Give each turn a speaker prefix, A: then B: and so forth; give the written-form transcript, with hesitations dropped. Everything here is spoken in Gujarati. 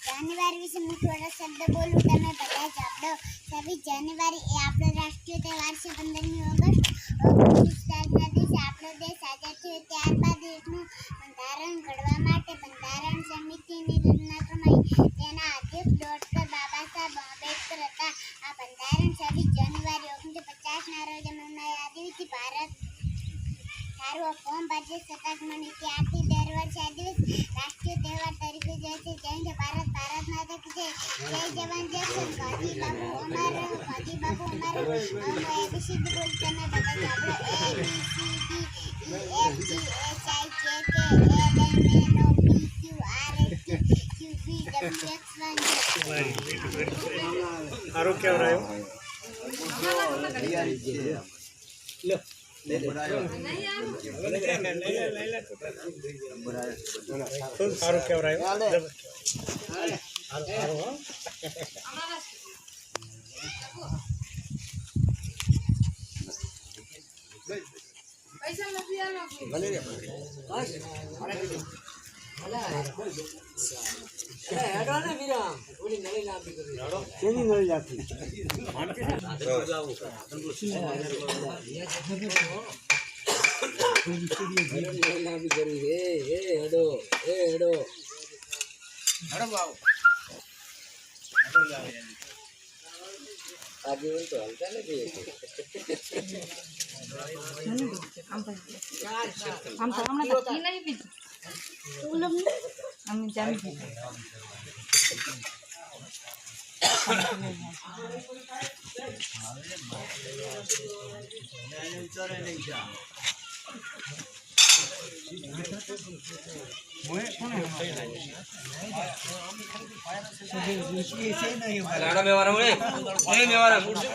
A: જાન્યુઆરી વિશે હું થોડા શબ્દ બોલું, તમે બધા સાંભળો। 26 જાન્યુઆરી એ આપણો રાષ્ટ્રીય તહેવાર છે। 15મી ઓગસ્ટ ગુજરાતના દિવસે આપણો દેશ આઝાદ થયો। ત્યારબાદ દેશનું બંધારણ ઘડવા માટે બંધારણ સમિતિની રચના કરાઈ। તેના અધ્યક્ષ ડૉક્ટર બાબા સાહેબ આંબેડકર હતા। આ બંધારણ 26 જાન્યુઆરી 1950ના રોજ અમલમાં આવ્યું। ભારત તારું ફોર્મ ભારતીય સત્તામણી ત્યારથી દર વર્ષે આ દિવસ રાષ્ટ્રીય તહેવાર તરીકે ઉજવાય છે। જય હિન્દ, ભારત ભારત માતા કી જય। જય જવાન જય કિસાન, ગાંધી બાપુ અમારો, ગાંધી બાપુ અમારો। ABCD બોલ, તમે બધા સાંભળો।
B: સારું કેમ રહ્યું? સારું કેમ રહ્યું?
C: પૈસા નથી आगे तो हल्का नहीं
D: हम तो हमने तो की नहीं पी हम जान पी
E: लाड़ा में वाला मुझे नहीं में वाला मुझे